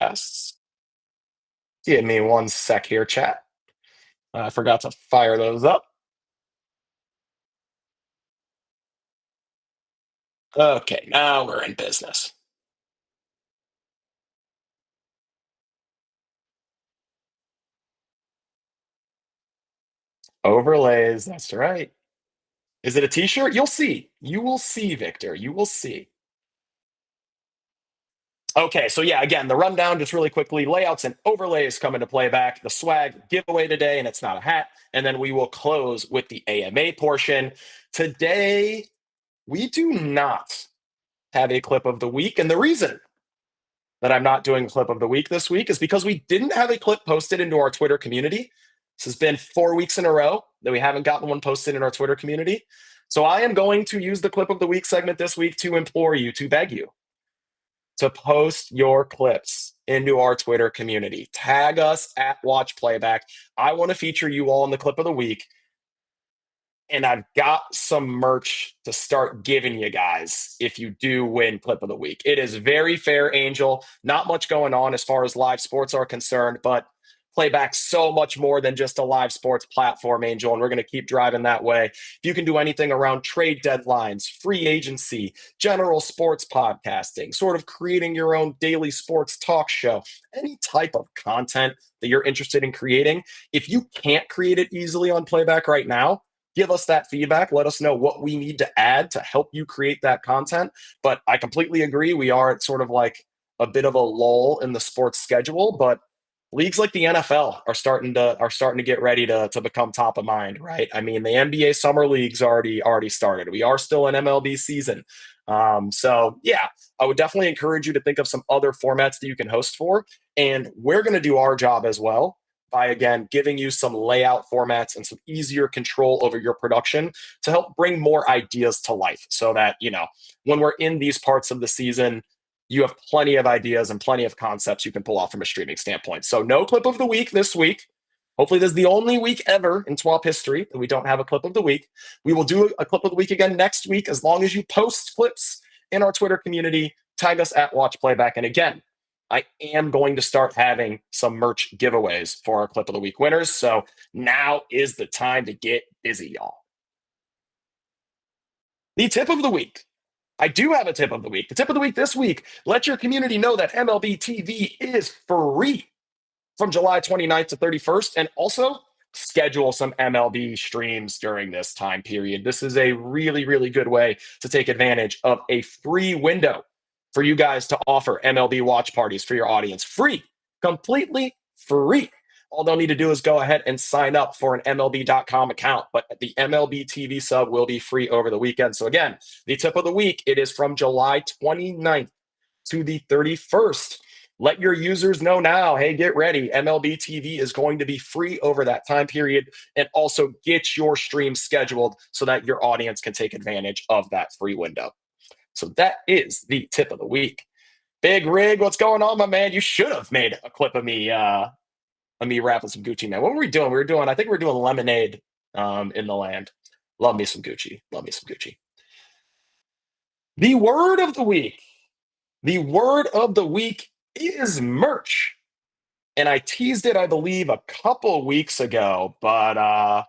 podcasts. Give me one sec here, chat. I forgot to fire those up. Okay, now we're in business. Overlays, that's right. Is it a t-shirt? You'll see. You will see, Victor. You will see. Okay, so yeah, again, the rundown just really quickly. Layouts and overlays come into playback. The swag giveaway today, and it's not a hat. And then we will close with the AMA portion. Today, we do not have a clip of the week. And the reason that I'm not doing clip of the week this week is because we didn't have a clip posted into our Twitter community. This has been 4 weeks in a row that we haven't gotten one posted in our Twitter community. So I am going to use the clip of the week segment this week to implore you, to beg you to post your clips into our Twitter community. Tag us at Watch Playback. I want to feature you all in the clip of the week. And I've got some merch to start giving you guys if you do win clip of the week. It is very fair, Angel. Not much going on as far as live sports are concerned, but Playback so much more than just a live sports platform, Angel, and we're going to keep driving that way. If you can do anything around trade deadlines, free agency, general sports podcasting, sort of creating your own daily sports talk show, any type of content that you're interested in creating, if you can't create it easily on Playback right now, give us that feedback. Let us know what we need to add to help you create that content. But I completely agree. We are at sort of like a bit of a lull in the sports schedule, but leagues like the NFL are starting to get ready to become top of mind, right? I mean, the NBA summer league's already started. We are still in MLB season. So yeah, I would definitely encourage you to think of some other formats that you can host for. And we're going to do our job as well by again giving you some layout formats and some easier control over your production to help bring more ideas to life so that, when we're in these parts of the season, you have plenty of ideas and plenty of concepts you can pull off from a streaming standpoint. So, no clip of the week this week. Hopefully, this is the only week ever in TWAP history that we don't have a clip of the week. We will do a clip of the week again next week as long as you post clips in our Twitter community. Tag us at Watch Playback. And again, I am going to start having some merch giveaways for our clip of the week winners. So now is the time to get busy, y'all. The tip of the week. I do have a tip of the week. The tip of the week this week, let your community know that MLB TV is free from July 29th to 31st. And also schedule some MLB streams during this time period. This is a really, really good way to take advantage of a free window for you guys to offer MLB watch parties for your audience. Free, completely free. All they'll need to do is go ahead and sign up for an MLB.com account. But the MLB TV sub will be free over the weekend. So again, the tip of the week, it is from July 29th to the 31st. Let your users know now, hey, get ready. MLB TV is going to be free over that time period. And also get your stream scheduled so that your audience can take advantage of that free window. So that is the tip of the week. Big Rig, what's going on, my man? You should have made a clip of me rapping some Gucci, man. What were we doing? I think we were doing Lemonade in the land. Love me some Gucci. Love me some Gucci. The word of the week. The word of the week is merch. And I teased it, I believe, a couple weeks ago, but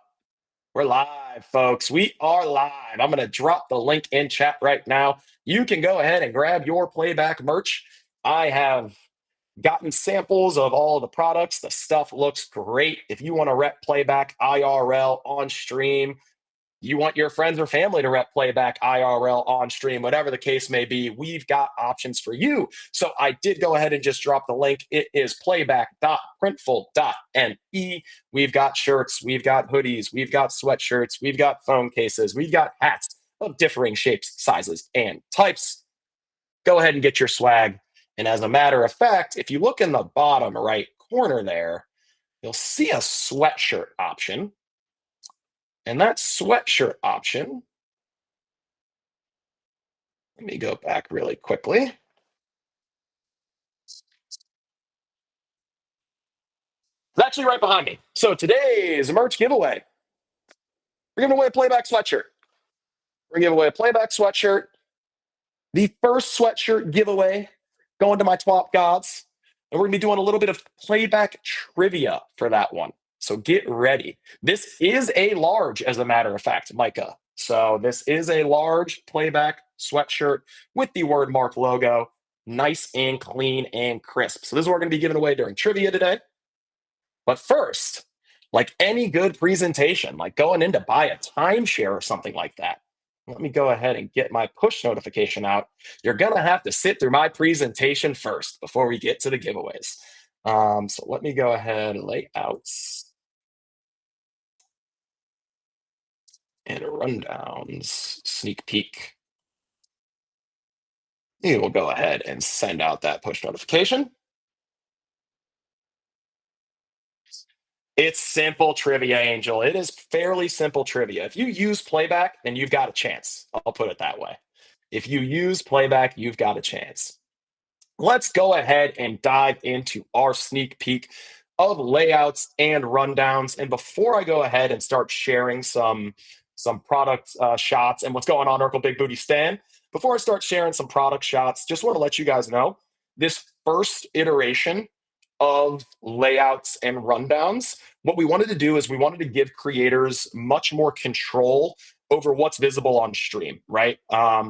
we're live, folks. We are live. I'm going to drop the link in chat right now. You can go ahead and grab your Playback merch. I have gotten samples of all of the products. The stuff looks great. If you want to rep Playback IRL on stream, you want your friends or family to rep Playback IRL on stream, whatever the case may be, we've got options for you. So I did go ahead and just drop the link. It is playback.printful.me. We've got shirts, we've got hoodies, we've got sweatshirts, we've got phone cases, we've got hats of differing shapes, sizes, and types. Go ahead and get your swag. And as a matter of fact, if you look in the bottom right corner there, you'll see a sweatshirt option. And that sweatshirt option, let me go back really quickly. It's actually right behind me. So today's merch giveaway, we're giving away a Playback sweatshirt. We're giving away a Playback sweatshirt. The first sweatshirt giveaway going to my TWAP gods And we're going to be doing a little bit of playback trivia for that one. So get ready. This is a large, as a matter of fact, Micah. So this is a large playback sweatshirt with the word mark logo, nice and clean and crisp. So this is what we're going to be giving away during trivia today. But first, like any good presentation, like going in to buy a timeshare or something like that, let me go ahead and get my push notification out. You're going to have to sit through my presentation first before we get to the giveaways. So let me go ahead and layouts and rundowns, sneak peek. We will go ahead and send out that push notification. It's simple trivia, Angel. It is fairly simple trivia. If you use Playback, then you've got a chance. I'll put it that way. If you use Playback, you've got a chance. Let's go ahead and dive into our sneak peek of layouts and rundowns. And before I go ahead and start sharing some product shots and what's going on, Oracle Big Booty Stan, before I start sharing some product shots, just want to let you guys know this first iteration of layouts and rundowns, what we wanted to do is we wanted to give creators much more control over what's visible on stream, right?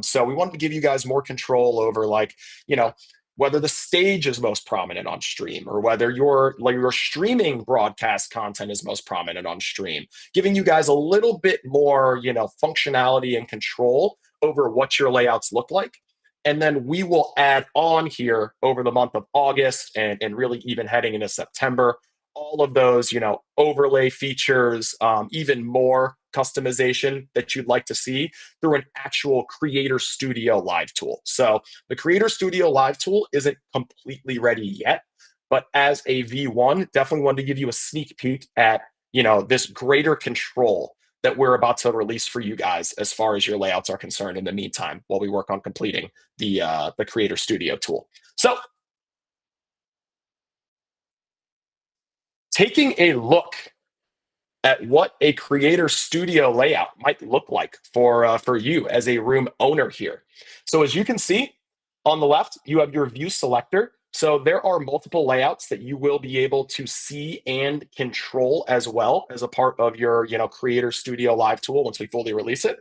So we wanted to give you guys more control over, like, you know, whether the stage is most prominent on stream or whether your streaming broadcast content is most prominent on stream, giving you guys a little bit more, functionality and control over what your layouts look like. And then we will add on here over the month of August and really even heading into September, all of those, overlay features, even more customization that you'd like to see through an actual Creator Studio Live tool. So the Creator Studio Live tool isn't completely ready yet, but as a V1, definitely wanted to give you a sneak peek at, this greater control that we're about to release for you guys as far as your layouts are concerned in the meantime, while we work on completing the Creator Studio tool. So taking a look at what a Creator Studio layout might look like for you as a room owner here. So as you can see on the left, you have your view selector. So there are multiple layouts that you will be able to see and control as well as a part of your Creator Studio Live tool once we fully release it.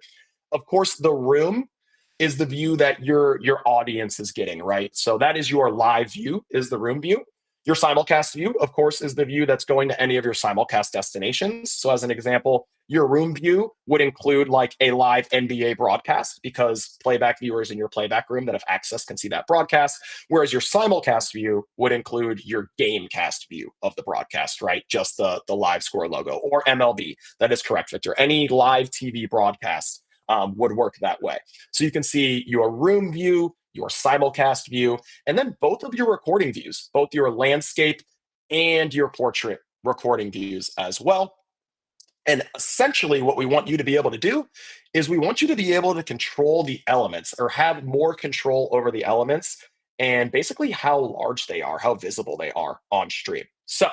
Of course, the room is the view that your audience is getting, right? So that is your live view, is the room view. Your simulcast view, of course, is the view that's going to any of your simulcast destinations. So as an example, your room view would include like a live NBA broadcast, because playback viewers in your playback room that have access can see that broadcast. Whereas your simulcast view would include your gamecast view of the broadcast, right? Just the live score logo, or MLB. That is correct, Victor. Any live TV broadcast would work that way. So you can see your room view, your simulcast view, and then both of your recording views, both your landscape and your portrait recording views as well. And essentially, what we want you to be able to do is we want you to be able to control the elements, or have more control over the elements, and basically how large they are, how visible they are on stream. So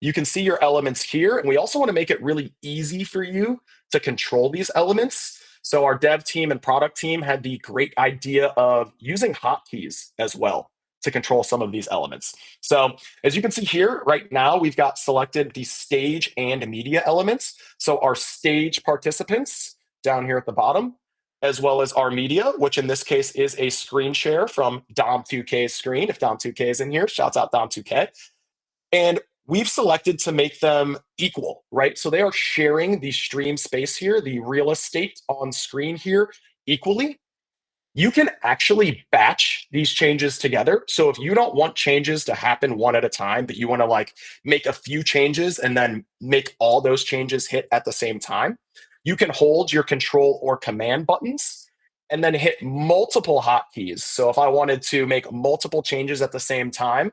you can see your elements here. And we also want to make it really easy for you to control these elements. So our dev team and product team had the great idea of using hotkeys as well to control some of these elements. So as you can see here, right now, we've got selected the stage and media elements. So our stage participants down here at the bottom, as well as our media, which in this case is a screen share from Dom2K's screen. If Dom2K is in here, shouts out Dom2K. And we've selected to make them equal, right? So they are sharing the stream space here, the real estate on screen here, equally. You can actually batch these changes together. So if you don't want changes to happen one at a time, but you want to like make a few changes and then make all those changes hit at the same time, you can hold your control or command buttons and then hit multiple hotkeys. So if I wanted to make multiple changes at the same time,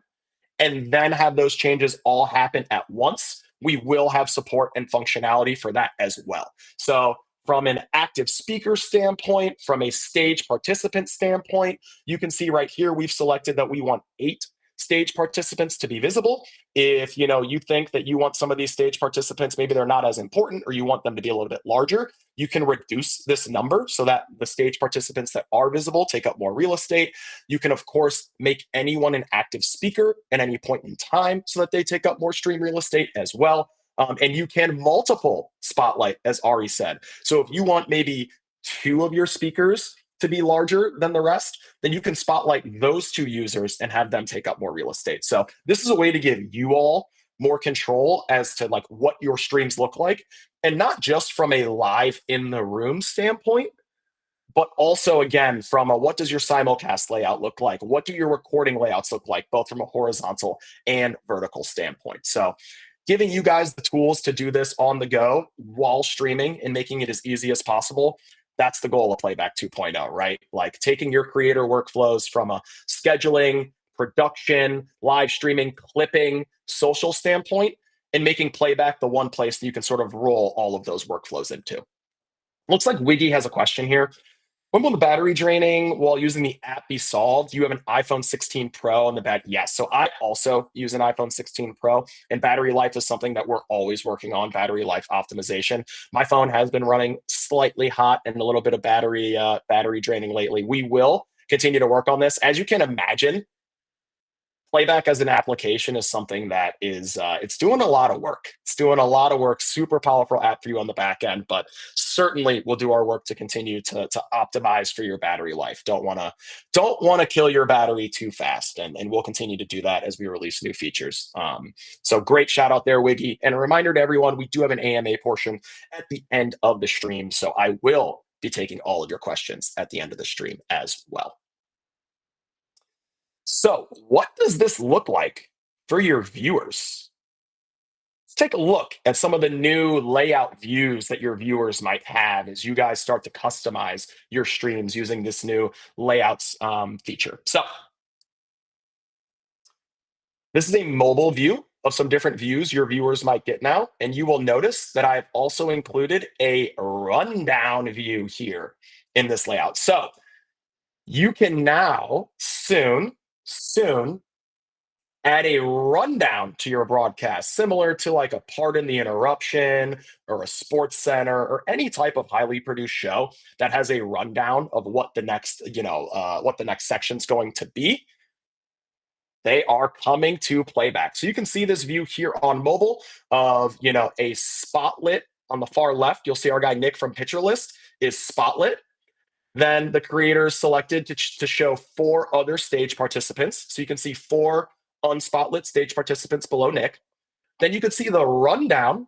and then have those changes all happen at once, we will have support and functionality for that as well. So from an active speaker standpoint, from a stage participant standpoint, you can see right here, we've selected that we want 8 stage participants to be visible. If you think that you want some of these stage participants, maybe they're not as important, or you want them to be a little bit larger, you can reduce this number so that the stage participants that are visible take up more real estate. You can, of course, make anyone an active speaker at any point in time so that they take up more stream real estate as well. And you can multiple spotlight, as Ari said. So if you want maybe two of your speakers to be larger than the rest, then you can spotlight those two users and have them take up more real estate. So this is a way to give you all more control as to like what your streams look like, and not just from a live in the room standpoint, but also again from a what does your simulcast layout look like, what do your recording layouts look like, both from a horizontal and vertical standpoint. So giving you guys the tools to do this on the go while streaming and making it as easy as possible. That's the goal of Playback 2.0, right? Like taking your creator workflows from a scheduling, production, live streaming, clipping, social standpoint, and making Playback the one place that you can sort of roll all of those workflows into. Looks like Wiggy has a question here. When will the battery draining while using the app be solved? You have an iPhone 16 Pro and the bat. Yes. So I also use an iPhone 16 Pro, and battery life is something that we're always working on, battery life optimization. My phone has been running slightly hot and a little bit of battery draining lately. We will continue to work on this. As you can imagine, Playback as an application is something that is it's doing a lot of work. It's doing a lot of work. Super powerful app for you on the back end, but certainly we'll do our work to continue to optimize for your battery life. Don't want to kill your battery too fast, and we'll continue to do that as we release new features. So great shout out there, Wiggy, and a reminder to everyone: we do have an AMA portion at the end of the stream, so I will be taking all of your questions at the end of the stream as well. So, what does this look like for your viewers? Let's take a look at some of the new layout views that your viewers might have as you guys start to customize your streams using this new layouts feature. So, this is a mobile view of some different views your viewers might get now. And you will notice that I've also included a rundown view here in this layout. So, you can now soon add a rundown to your broadcast, similar to like a Pardon the Interruption or a Sports Center or any type of highly produced show that has a rundown of what the next, what the next section's going to be. They are coming to Playback. So you can see this view here on mobile of, a spotlit on the far left. You'll see our guy Nick from Picture List is spotlit. Then the creators selected to show four other stage participants. So you can see four unspotlit stage participants below Nick. Then you can see the rundown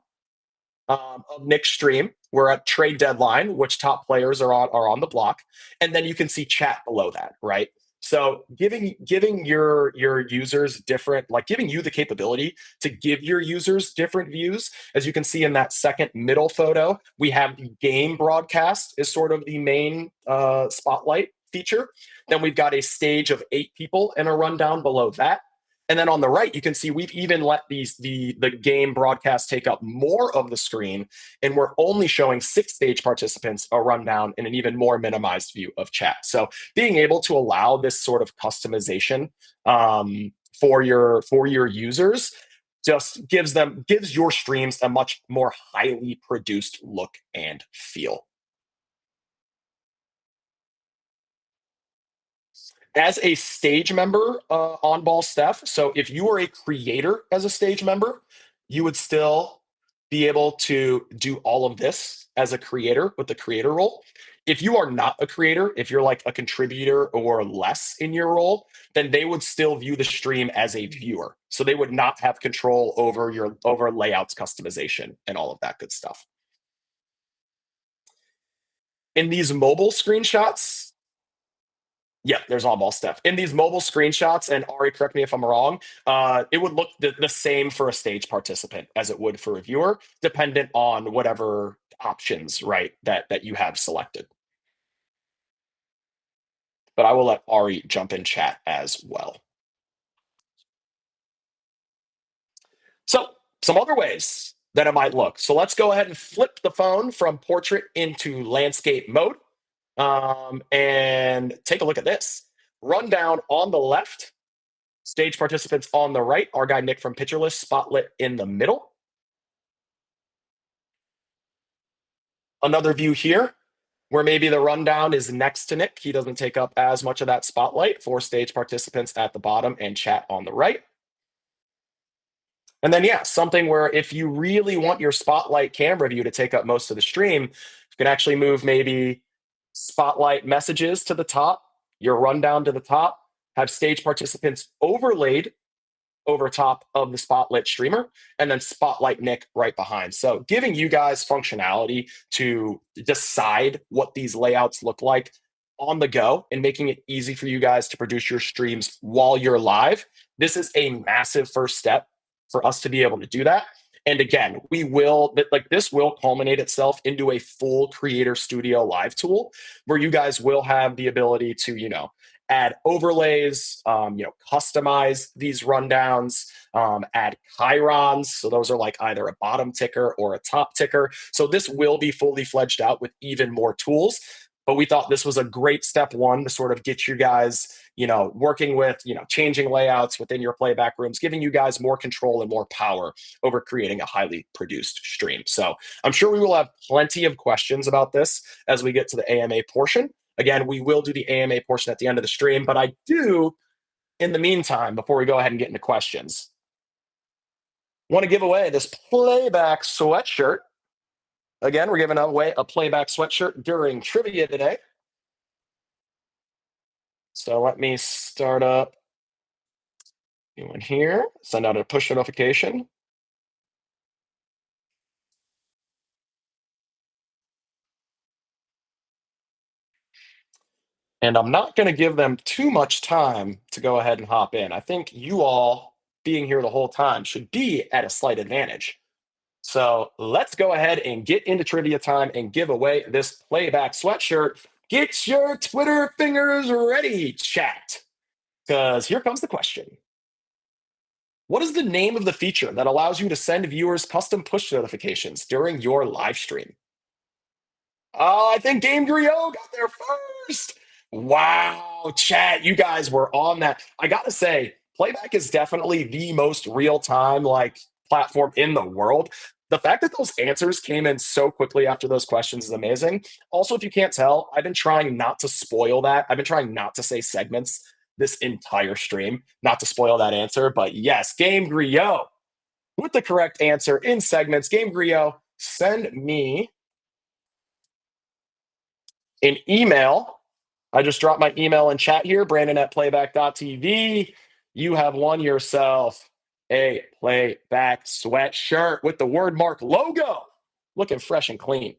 of Nick's stream. We're at trade deadline, which top players are on the block, and then you can see chat below that, right? So giving your users different, like giving you the capability to give your users different views. As you can see in that second middle photo, we have the game broadcast is sort of the main spotlight feature. Then we've got a stage of 8 people and a rundown below that. And then on the right, you can see we've even let the game broadcast take up more of the screen, and we're only showing 6 stage participants a rundown and an even more minimized view of chat. So being able to allow this sort of customization for your users just gives your streams a much more highly produced look and feel. As a stage member on Ball Steph, so if you are a creator as a stage member, you would still be able to do all of this as a creator with the creator role. If you are not a creator, if you're like a contributor or less in your role, then they would still view the stream as a viewer. So they would not have control over layouts, customization, and all of that good stuff. In these mobile screenshots, yeah, there's all ball stuff. In these mobile screenshots, and Ari, correct me if I'm wrong, it would look the same for a stage participant as it would for a viewer, dependent on whatever options, right, that you have selected. But I will let Ari jump in chat as well. So, some other ways that it might look. So let's go ahead and flip the phone from portrait into landscape mode, and take a look at this. Rundown on the left Stage participants on the right, our guy Nick from Pitcher List, spotlit in the middle. Another view here where maybe the rundown is next to Nick. He doesn't take up as much of that spotlight for stage participants at the bottom and chat on the right. And then, yeah, something where if you really want your spotlight camera view to take up most of the stream, you can actually move maybe spotlight messages to the top, your rundown to the top, have stage participants overlaid over top of the spotlit streamer, and then spotlight Nick right behind. So giving you guys functionality to decide what these layouts look like on the go and making it easy for you guys to produce your streams while you're live. This is a massive first step for us to be able to do that. And again, this will culminate itself into a full Creator Studio Live tool where you guys will have the ability to, add overlays, customize these rundowns, add chyrons. So those are like either a bottom ticker or a top ticker. So this will be fully fledged out with even more tools. But we thought this was a great step one to sort of get you guys, working with, changing layouts within your playback rooms, giving you guys more control and more power over creating a highly produced stream. So I'm sure we will have plenty of questions about this as we get to the AMA portion. Again, we will do the AMA portion at the end of the stream, but I do, in the meantime, before we go ahead and get into questions, want to give away this Playback sweatshirt. Again, we're giving away a Playback sweatshirt during trivia today. So let me start up one here, send out a push notification. And I'm not going to give them too much time to go ahead and hop in. I think you all being here the whole time should be at a slight advantage. So let's go ahead and get into trivia time and give away this Playback sweatshirt. Get your Twitter fingers ready, chat, because here comes the question. What is the name of the feature that allows you to send viewers custom push notifications during your live stream? Oh, I think Game Griot got there first. Wow, chat, you guys were on that. I gotta say, Playback is definitely the most real-time platform in the world. The fact that those answers came in so quickly after those questions is amazing. Also, if you can't tell, I've been trying not to spoil that. I've been trying not to say segments this entire stream, not to spoil that answer. But yes, Game Griot with the correct answer in segments. Game Griot, send me an email. I just dropped my email in chat here, brandon@playback.tv. You have won yourself a Playback sweatshirt with the word mark logo, looking fresh and clean.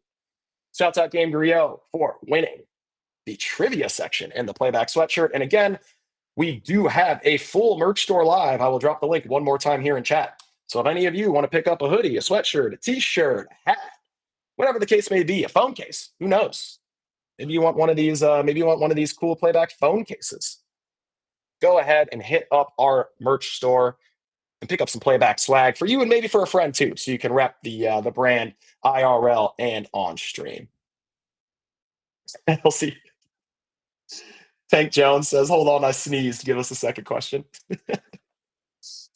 Shouts out Game Griot for winning the trivia section in the Playback sweatshirt. And again, we do have a full merch store live. I will drop the link one more time here in chat. So if any of you want to pick up a hoodie, a sweatshirt, a t-shirt, a hat, whatever the case may be, a phone case, who knows? Maybe you want one of these. Maybe you want one of these cool Playback phone cases. Go ahead and hit up our merch store and pick up some Playback swag for you and maybe for a friend too, so you can rep the brand IRL and on stream. We'll see. Tank Jones says, "Hold on, I sneezed. Give us a second question."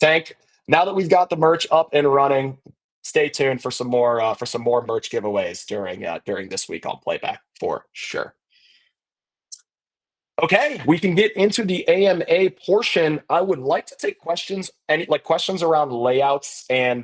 Tank, now that we've got the merch up and running, stay tuned for some more merch giveaways during this week on Playback for sure. Okay, we can get into the AMA portion. I would like to take questions, questions around layouts and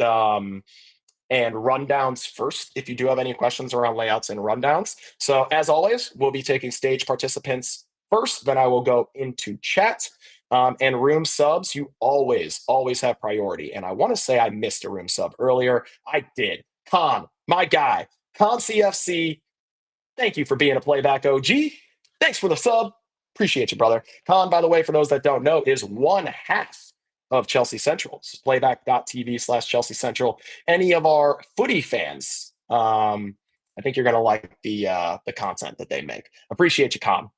rundowns first. If you do have any questions around layouts and rundowns, so as always, we'll be taking stage participants first. Then I will go into chat and room subs. You always have priority. And I want to say I missed a room sub earlier. I did. Con, my guy, Con CFC. Thank you for being a Playback OG. Thanks for the sub. Appreciate you, brother. Con, by the way, for those that don't know, is one half of Chelsea Central. It's playback.tv/Chelsea Central. Any of our footy fans, I think you're going to like the content that they make. Appreciate you, Con.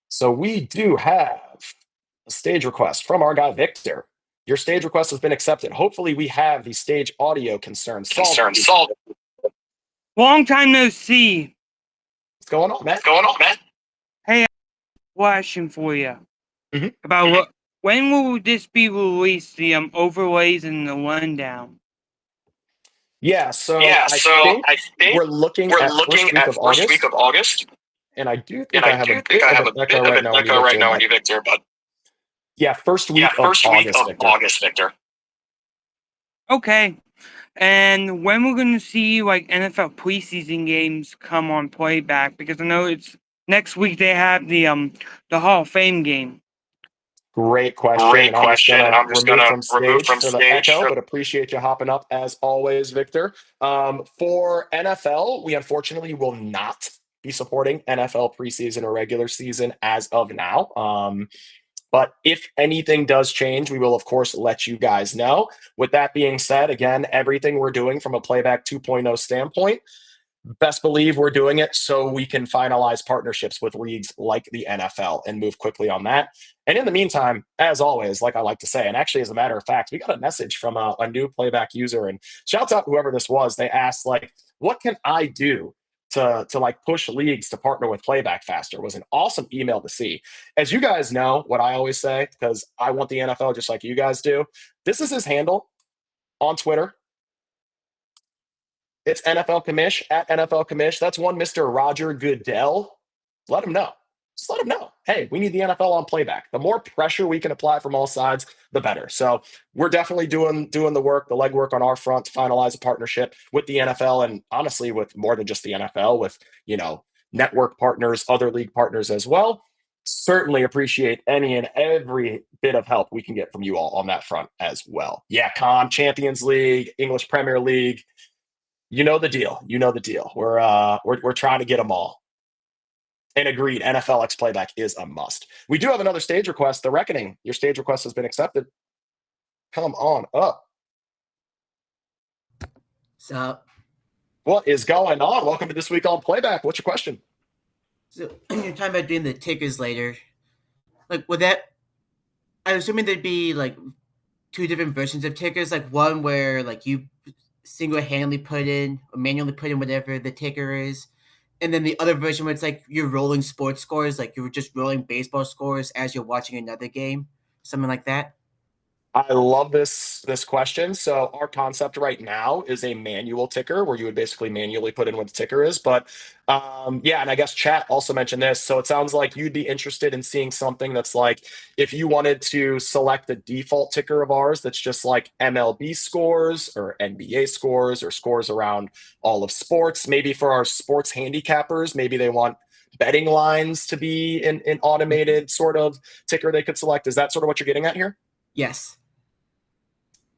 So we do have a stage request from our guy, Victor. Your stage request has been accepted. Hopefully we have the stage audio concern solved. Long time no see. What's going on, man? Hey, question for you. Mhm. about when will this be released? The overlays and the rundown. Yeah, so Yeah, I so think I think we're looking we're at first looking week at of first week August, of August, and I do and think I I have a do think bit I of have an a echo bit of right an now on you, echo right Victor, now on but you, Victor. But yeah, first yeah, week of first week August, of Victor. August, Victor. Okay. And when we're gonna see like NFL preseason games come on Playback, because I know it's next week they have the Hall of Fame game. Great question, Great and I'm just question, and gonna I'm just remove gonna from remove stage from for the stage echo, for but appreciate you hopping up as always, Victor. For NFL, we unfortunately will not be supporting NFL preseason or regular season as of now. But if anything does change, we will, of course, let you guys know. With that being said, again, everything we're doing from a Playback 2.0 standpoint, best believe we're doing it so we can finalize partnerships with leagues like the NFL and move quickly on that. And in the meantime, as always, like I like to say, and actually, as a matter of fact, we got a message from a new Playback user, and shouts out whoever this was. They asked, like, what can I do to like push leagues to partner with Playback faster? Was an awesome email to see. As you guys know, what I always say, because I want the NFL just like you guys do, this is his handle on Twitter. It's NFL Commish at NFL Commish. That's one Mr. Roger Goodell. Let him know. Just let him know. Hey, we need the NFL on Playback. The more pressure we can apply from all sides, the better. So we're definitely doing the work, the legwork on our front to finalize a partnership with the NFL, and honestly, with more than just the NFL, with network partners, other league partners as well. Certainly appreciate any and every bit of help we can get from you all on that front as well. Yeah, Champions League, English Premier League, you know the deal. You know the deal. We're trying to get them all. And agreed, NFL X Playback is a must. We do have another stage request. The Reckoning. Your stage request has been accepted. Come on up. So, What is going on? Welcome to This Week on Playback. What's your question? so you're talking about doing the tickers later. Like, would that? I'm assuming there'd be like two different versions of tickers. Like one where like you single-handedly put in or manually put in whatever the ticker is, and then the other version where it's like you're rolling sports scores, like you're just rolling baseball scores as you're watching another game, something like that. I love this question. So our concept right now is a manual ticker where you would basically manually put in what the ticker is. But yeah, and I guess chat also mentioned this. So it sounds like you'd be interested in seeing something that's like if you wanted to select the default ticker of ours that's just like MLB scores or NBA scores or scores around all of sports. Maybe for our sports handicappers, maybe they want betting lines to be an automated sort of ticker they could select. Is that sort of what you're getting at here? Yes.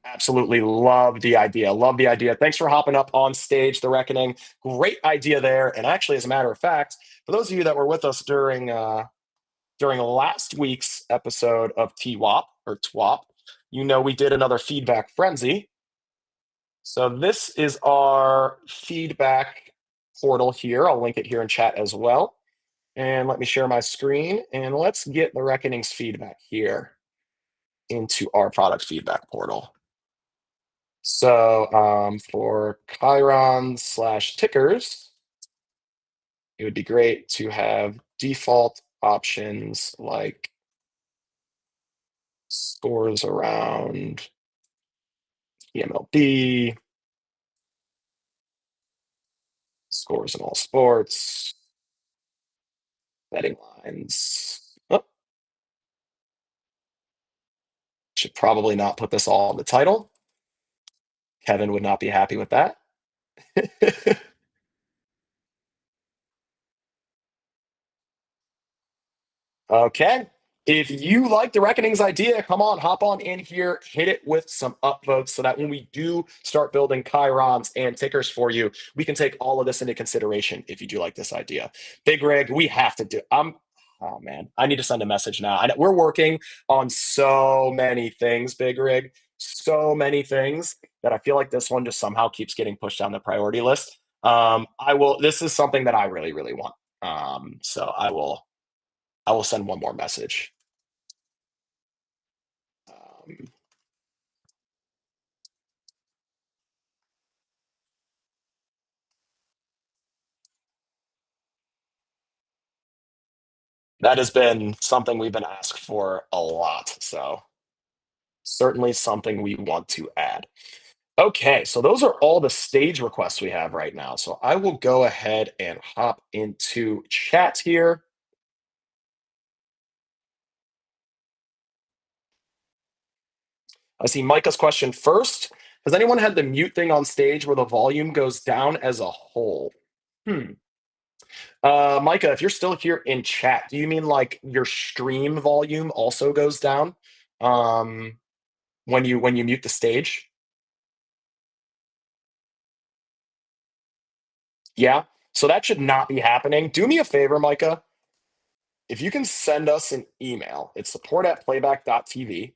Absolutely love the idea. Love the idea. Thanks for hopping up on stage, The Reckoning. Great idea there. And actually, as a matter of fact, for those of you that were with us during last week's episode of TWOP or TWOP, we did another feedback frenzy. So this is our feedback portal here. I'll link it here in chat as well. And let me share my screen and let's get The Reckoning's feedback here into our product feedback portal. So for Chiron/tickers, it would be great to have default options like scores around EMLB, scores in all sports, betting lines. Oh, should probably not put this all in the title. Kevin would not be happy with that. Okay. If you like the Reckoning's idea, come on, hop on in here, hit it with some upvotes so that when we do start building Chirons and tickers for you, we can take all of this into consideration if you do like this idea. Big Rig, we have to do. Oh man, I need to send a message now. We're working on so many things, Big Rig, so many things that I feel like this one just somehow keeps getting pushed down the priority list. I will. This is something that I really, really want. So I will. I will send one more message. Um, That has been something we've been asked for a lot. So certainly something we want to add. Okay, so those are all the stage requests we have right now. So I will go ahead and hop into chat here. I see Micah's question first. Has anyone had the mute thing on stage where the volume goes down as a whole? Micah, if you're still here in chat, do you mean like your stream volume also goes down when you mute the stage? Yeah. So that should not be happening. Do me a favor, Micah. If you can send us an email, it's support@playback.tv.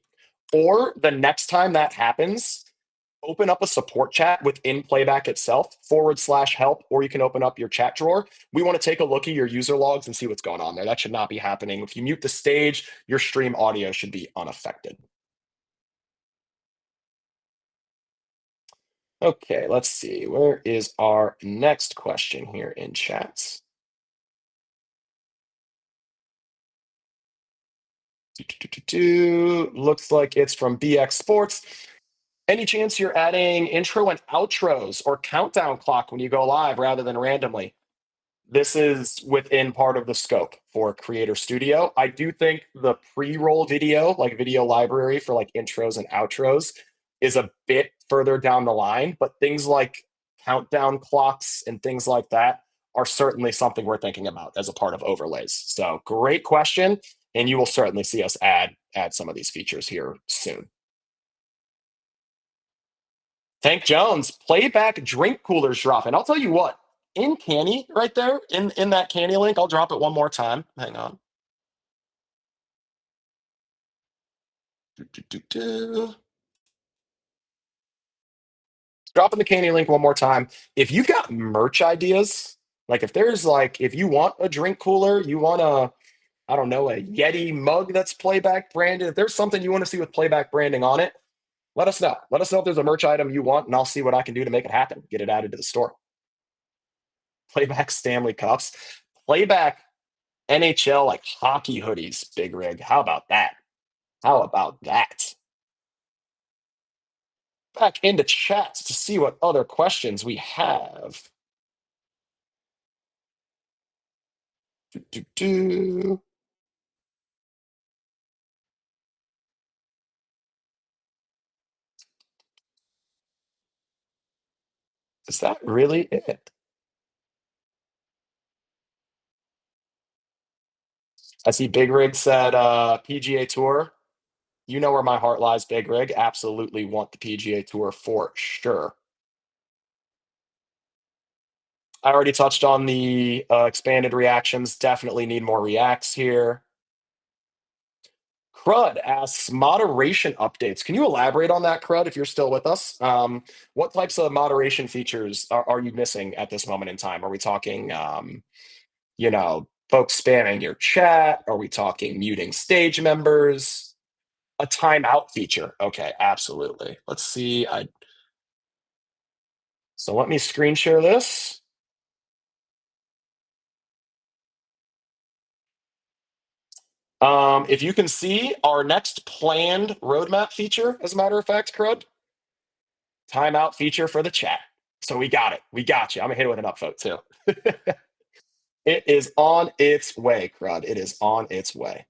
Or the next time that happens, open up a support chat within Playback itself, /help, or you can open up your chat drawer. We want to take a look at your user logs and see what's going on there. That should not be happening. If you mute the stage, your stream audio should be unaffected. Okay, let's see. Where is our next question here in chats? Looks like it's from BX Sports. Any chance you're adding intro and outros or countdown clock when you go live rather than randomly? This is within part of the scope for Creator Studio. I do think the pre-roll video, like video library for like intros and outros, is a bit further down the line, but things like countdown clocks and things like that are certainly something we're thinking about as a part of overlays. So great question, and you will certainly see us add some of these features here soon. Tank Jones, playback drink coolers drop. And I'll tell you what, in Canny right there, in that Canny link, I'll drop it one more time. Hang on. Dropping the Canny link one more time. If you've got merch ideas, like if you want a drink cooler, you want I don't know, a Yeti mug that's playback branded. If there's something you want to see with playback branding on it, let us know. Let us know if there's a merch item you want, and I'll see what I can do to make it happen. Get it added to the store. Playback Stanley Cups. Playback NHL like hockey hoodies, Big Rig. How about that? How about that? Back into chat to see what other questions we have. Do, do, do. Is that really it? I see Big Rig said PGA Tour. You know where my heart lies, Big Rig. Absolutely want the PGA Tour for sure. I already touched on the expanded reactions. Definitely need more reacts here. Crud asks moderation updates. Can you elaborate on that, Crud, if you're still with us? What types of moderation features are you missing at this moment in time? Are we talking, folks spamming your chat? Are we talking muting stage members? A timeout feature. Okay, absolutely. Let's see. So let me screen share this. If you can see our next planned roadmap feature, as a matter of fact, Crud, timeout feature for the chat. So we got it. We got you. I'm gonna hit it with an upvote too. It is on its way, Crud. It is on its way.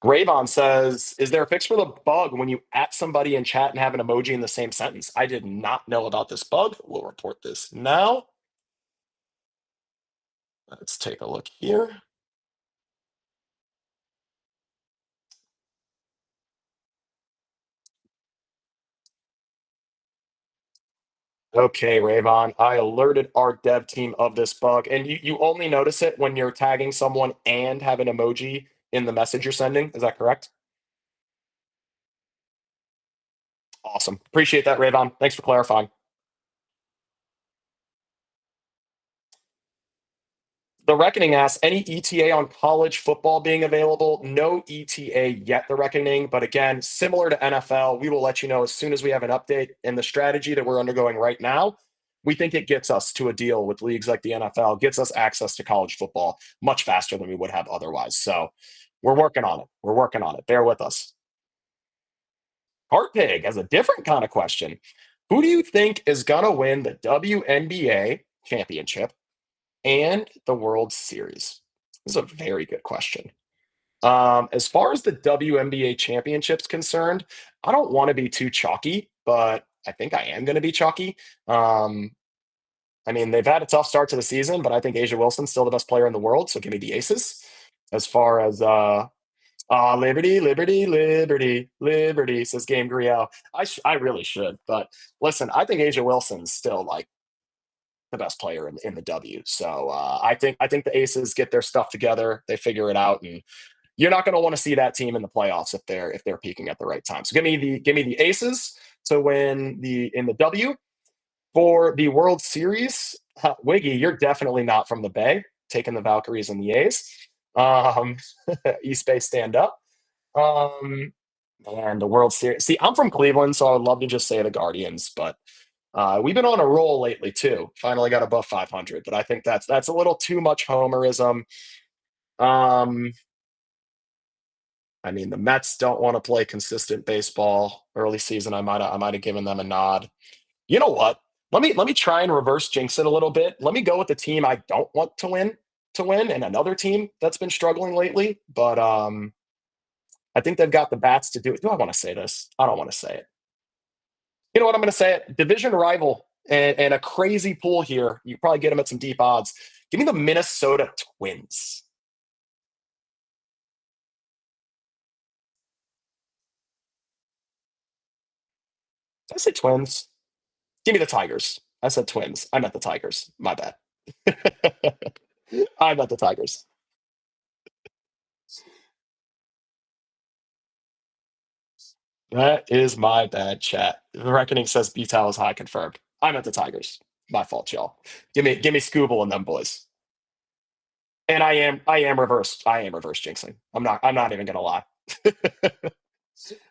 Raybon says, is there a fix for the bug when you at somebody in chat and have an emoji in the same sentence? I did not know about this bug. We'll report this now. Let's take a look here. Okay, Rayvon, I alerted our dev team of this bug, and you only notice it when you're tagging someone and have an emoji in the message you're sending. Is that correct? Awesome. Appreciate that, Rayvon. Thanks for clarifying. The Reckoning asks, any ETA on college football being available? No ETA yet, The Reckoning. But again, similar to NFL, we will let you know as soon as we have an update. And the strategy that we're undergoing right now, we think it gets us to a deal with leagues like the NFL, gets us access to college football much faster than we would have otherwise. So we're working on it. We're working on it. Bear with us. Heart Pig has a different kind of question. Who do you think is going to win the WNBA championship and the World Series? This is a very good question. As far as the WNBA championship's concerned, I don't want to be too chalky, but I think I am going to be chalky. Um, I mean, they've had a tough start to the season, but I think Asia Wilson's still the best player in the world, so give me the Aces. As far as Liberty, Liberty, Liberty, Liberty, says Game Griel. I really should, but listen, I think Asia Wilson's still like the best player in the W. So I think the Aces get their stuff together, they figure it out, and you're not going to want to see that team in the playoffs if they're peaking at the right time. So give me the Aces to win in the W. For the World Series, Wiggy, you're definitely not from the Bay, taking the Valkyries and the A's. Um, East Bay stand up. Um, and the World Series. See, I'm from Cleveland, so I would love to just say the Guardians, but we've been on a roll lately too. Finally got above 500, but I think that's a little too much homerism. Um, I mean, the Mets don't want to play consistent baseball early season. I might have given them a nod. You know what? Let me try and reverse jinx it a little bit. Let me go with the team I don't want to win, and another team that's been struggling lately. But I think they've got the bats to do it. Do I want to say this? I don't want to say it. You know what? I'm going to say it. Division rival and a crazy pool here. You probably get them at some deep odds. Give me the Minnesota Twins. Did I say Twins? Give me the Tigers. I said Twins. I meant the Tigers. My bad. I meant the Tigers. That is my bad, chat. The Reckoning says BTow is high confirmed. I meant the Tigers. My fault, y'all. Give me Scooble and them boys. And I am reverse jinxing. I'm not even gonna lie.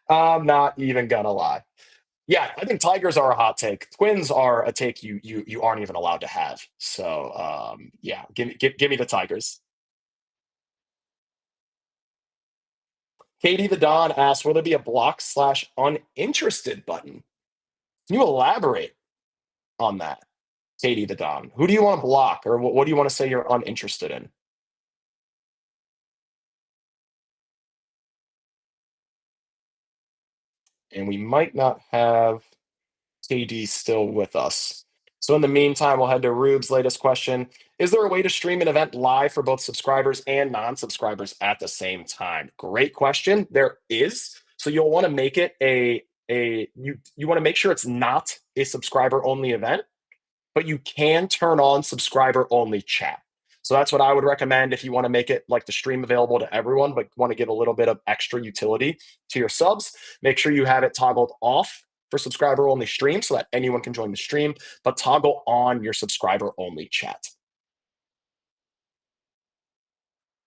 I'm not even gonna lie. Yeah, I think Tigers are a hot take. Twins are a take you aren't even allowed to have. So yeah, give me the Tigers. Katie the Don asks, will there be a block/uninterested button? Can you elaborate on that, Katie the Don? Who do you want to block, or what do you want to say you're uninterested in? And we might not have KD still with us. So in the meantime, we'll head to Rube's latest question. Is there a way to stream an event live for both subscribers and non-subscribers at the same time? Great question. There is. So you'll want to make it you want to make sure it's not a subscriber only event, but you can turn on subscriber only chat. So that's what I would recommend if you want to make it like the stream available to everyone, but want to give a little bit of extra utility to your subs. Make sure you have it toggled off for subscriber only stream so that anyone can join the stream, but toggle on your subscriber only chat.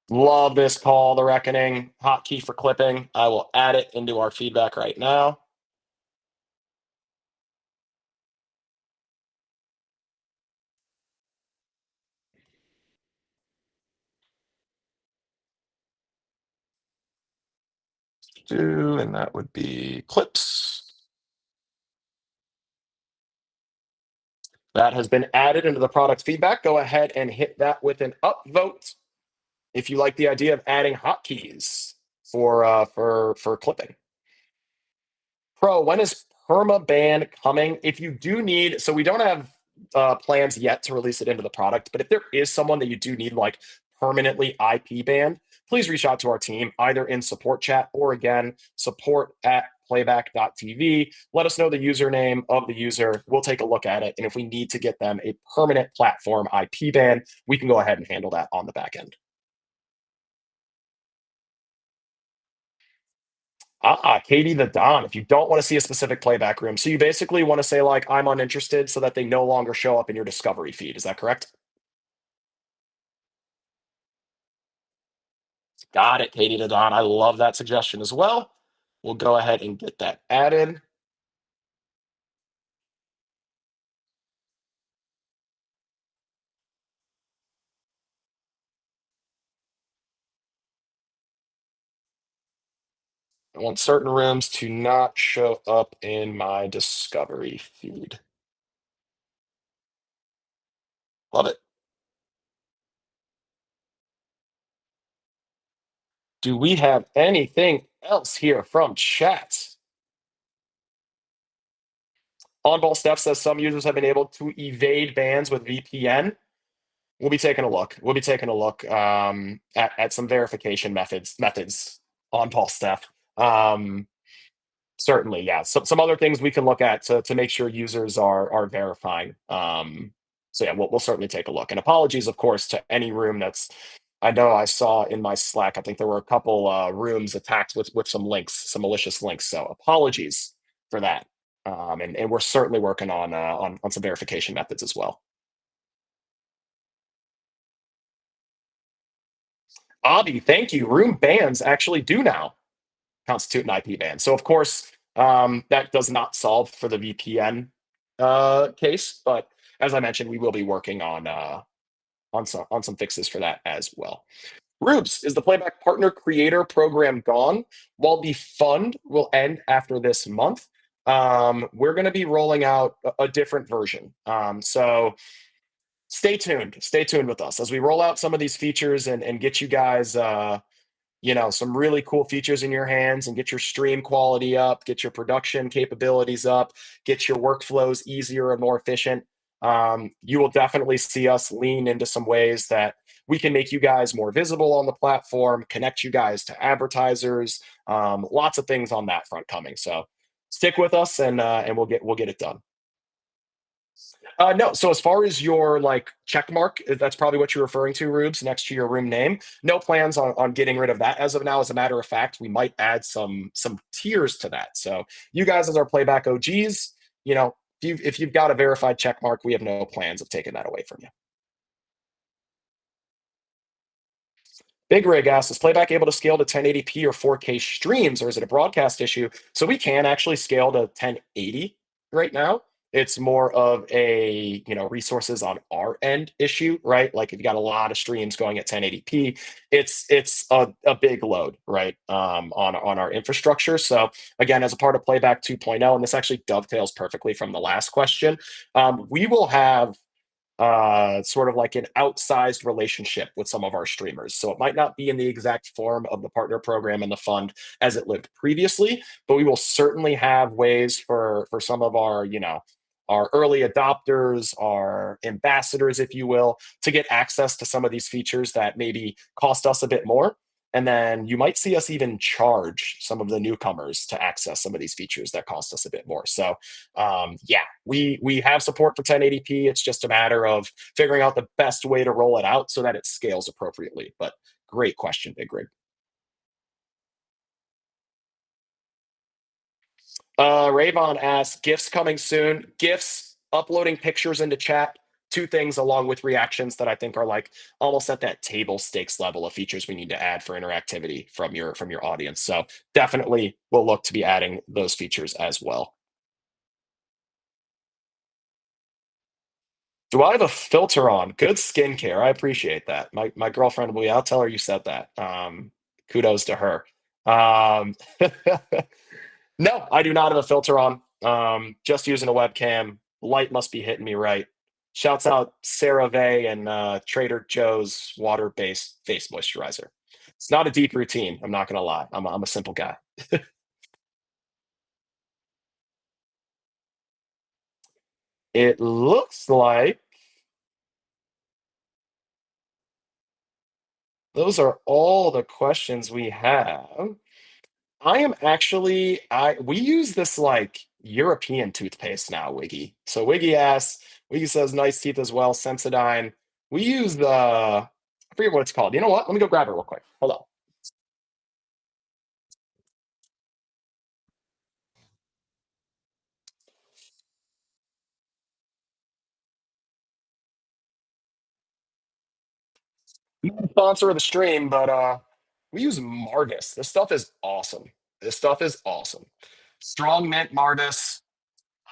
Love this call, The Reckoning. Hotkey for clipping. I will add it into our feedback right now. And that would be clips. That has been added into the product feedback. Go ahead and hit that with an upvote if you like the idea of adding hotkeys for clipping. Pro, when is permaban coming? If you do need, so we don't have plans yet to release it into the product, but if there is someone that you do need like permanently IP banned, please reach out to our team either in support chat or again support at playback.tv. Let us know the username of the user. We'll take a look at it, and if we need to get them a permanent platform IP ban, we can go ahead and handle that on the back end. Katie the Don, if you don't want to see a specific playback room. So you basically want to say, like, I'm uninterested so that they no longer show up in your discovery feed. Is that correct? Got it, Katie to Don. I love that suggestion as well. We'll go ahead and get that added. I want certain rooms to not show up in my discovery feed. Love it. Do we have anything else here from chat? On-ball Steph says some users have been able to evade bans with VPN. We'll be taking a look. We'll be taking a look at some verification methods on Paul Steph. Certainly, yeah. Some other things we can look at to make sure users are verifying. So yeah, we'll certainly take a look. And apologies, of course, to any room that's. I know I saw in my Slack. I think there were a couple rooms attacked with some links, some malicious links. So apologies for that. And we're certainly working on some verification methods as well. Avi, thank you. Room bans actually do now constitute an IP ban. So of course, that does not solve for the VPN case, but as I mentioned, we will be working on some fixes for that as well. Rubes, is the Playback Partner Creator Program gone? While the fund will end after this month, we're going to be rolling out a different version. So stay tuned. Stay tuned with us as we roll out some of these features and get you guys some really cool features in your hands and get your stream quality up, get your production capabilities up, get your workflows easier and more efficient. You will definitely see us lean into some ways that we can make you guys more visible on the platform, connect you guys to advertisers, lots of things on that front coming. So stick with us and we'll get it done. No. So as far as your like check mark, that's probably what you're referring to, Rubes, next to your room name. No plans on getting rid of that as of now. As a matter of fact, we might add some tiers to that. So you guys as our playback OGs, if you've got a verified check mark, we have no plans of taking that away from you. Big Rig asks, is Playback able to scale to 1080p or 4K streams, or is it a broadcast issue? So we can actually scale to 1080 right now. It's more of a resources on our end issue, right? Like if you got a lot of streams going at 1080p, it's a big load, right? On our infrastructure. So again, as a part of Playback 2.0, and this actually dovetails perfectly from the last question, we will have sort of like an outsized relationship with some of our streamers. So it might not be in the exact form of the partner program and the fund as it lived previously, but we will certainly have ways for some of our early adopters, our ambassadors, if you will, to get access to some of these features that maybe cost us a bit more. And then you might see us even charge some of the newcomers to access some of these features that cost us a bit more. So yeah, we have support for 1080p. It's just a matter of figuring out the best way to roll it out so that it scales appropriately. But great question, Big Rig. Rayvon asks, GIFs coming soon. GIFs, uploading pictures into chat. Two things along with reactions that I think are like almost at that table stakes level of features we need to add for interactivity from your audience. So definitely we'll look to be adding those features as well. Do I have a filter on? Good skincare. I appreciate that. My girlfriend will. I'll tell her you said that. Kudos to her. Um, no, I do not have a filter on. Just using a webcam. Light must be hitting me right. Shouts out CeraVe and Trader Joe's water-based face moisturizer. It's not a deep routine. I'm not gonna lie. I'm a simple guy. It looks like those are all the questions we have. I am actually I we use this like European toothpaste now, Wiggy. So Wiggy says nice teeth as well, Sensodyne. We use I forget what it's called. You know what? Let me go grab it real quick. Hold on. Sponsor of the stream, but We use Margus. This stuff is awesome. This stuff is awesome. Strong mint Margus.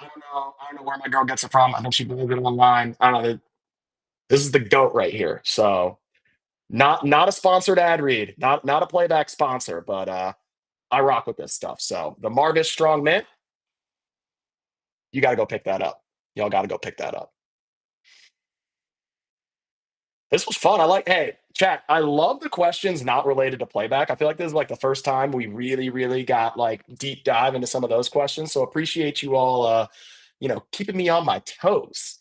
I don't know. I don't know where my girl gets it from. I think she bought it online. I don't know. This is the goat right here. So not a sponsored ad read, not a playback sponsor, but I rock with this stuff. So the Margus Strong Mint, you got to go pick that up. Y'all got to go pick that up. This was fun. Hey, chat, I love the questions not related to playback. I feel like this is like the first time we really, really got like deep dive into some of those questions. So appreciate you all, keeping me on my toes.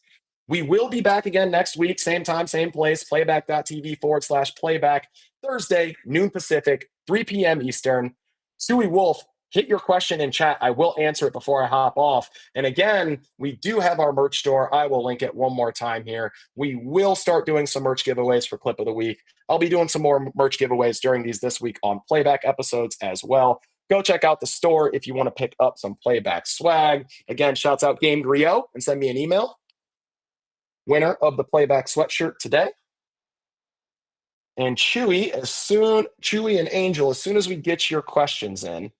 We will be back again next week, same time, same place, playback.tv/playback, Thursday, noon Pacific, 3 p.m. Eastern. Suey Wolf, hit your question in chat. I will answer it before I hop off. And again, we do have our merch store. I will link it one more time here. We will start doing some merch giveaways for Clip of the Week. I'll be doing some more merch giveaways during these this week on Playback episodes as well. Go check out the store if you want to pick up some Playback swag. Again, shouts out Game Griot and send me an email. Winner of the Playback sweatshirt today. And Chewy and Angel, as soon as we get your questions in.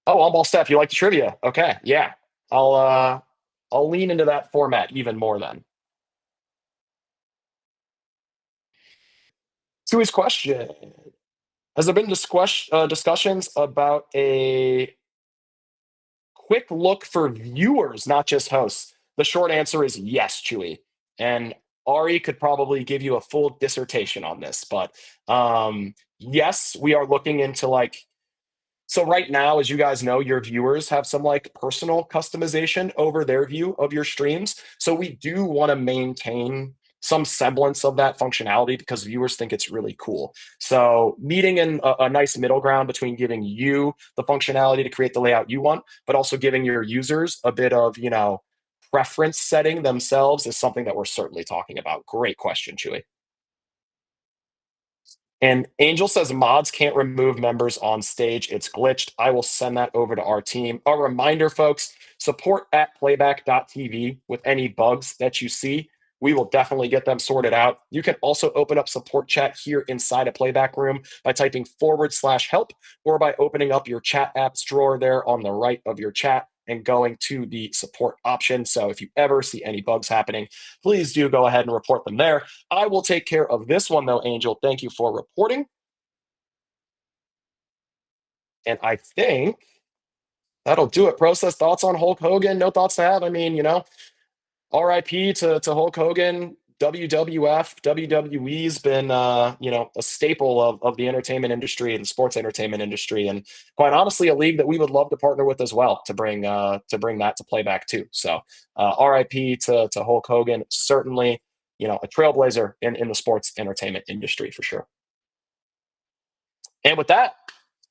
Oh, on ball Steph, you like the trivia? Okay, yeah. I'll lean into that format even more then. Chewy's question. Has there been discussions about a quick look for viewers, not just hosts? The short answer is yes, Chewy. And Ari could probably give you a full dissertation on this, but yes, we are looking into so right now, as you guys know, your viewers have some like personal customization over their view of your streams. So we do want to maintain some semblance of that functionality because viewers think it's really cool. So meeting in a nice middle ground between giving you the functionality to create the layout you want, but also giving your users a bit of, preference setting themselves is something that we're certainly talking about. Great question, Chewy. And Angel says mods can't remove members on stage. It's glitched. I will send that over to our team. A reminder, folks, support at playback.tv with any bugs that you see. We will definitely get them sorted out. You can also open up support chat here inside a playback room by typing /help or by opening up your chat apps drawer there on the right of your chat and going to the support option. So if you ever see any bugs happening, please do go ahead and report them there. I will take care of this one, though, Angel. Thank you for reporting. And I think that'll do it. Process thoughts on Hulk Hogan? No thoughts to have. I mean, RIP to Hulk Hogan. WWF, WWE's been, a staple of the entertainment industry and sports entertainment industry, and quite honestly, a league that we would love to partner with as well to bring that to playback too. So, RIP to Hulk Hogan. Certainly, a trailblazer in the sports entertainment industry for sure. And with that,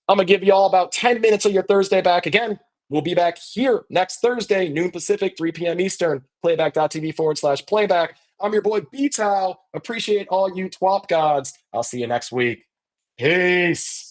I'm gonna give you all about 10 minutes of your Thursday back again. We'll be back here next Thursday, noon Pacific, 3 p.m. Eastern, playback.tv/playback. I'm your boy BTow. Appreciate all you twop gods. I'll see you next week. Peace.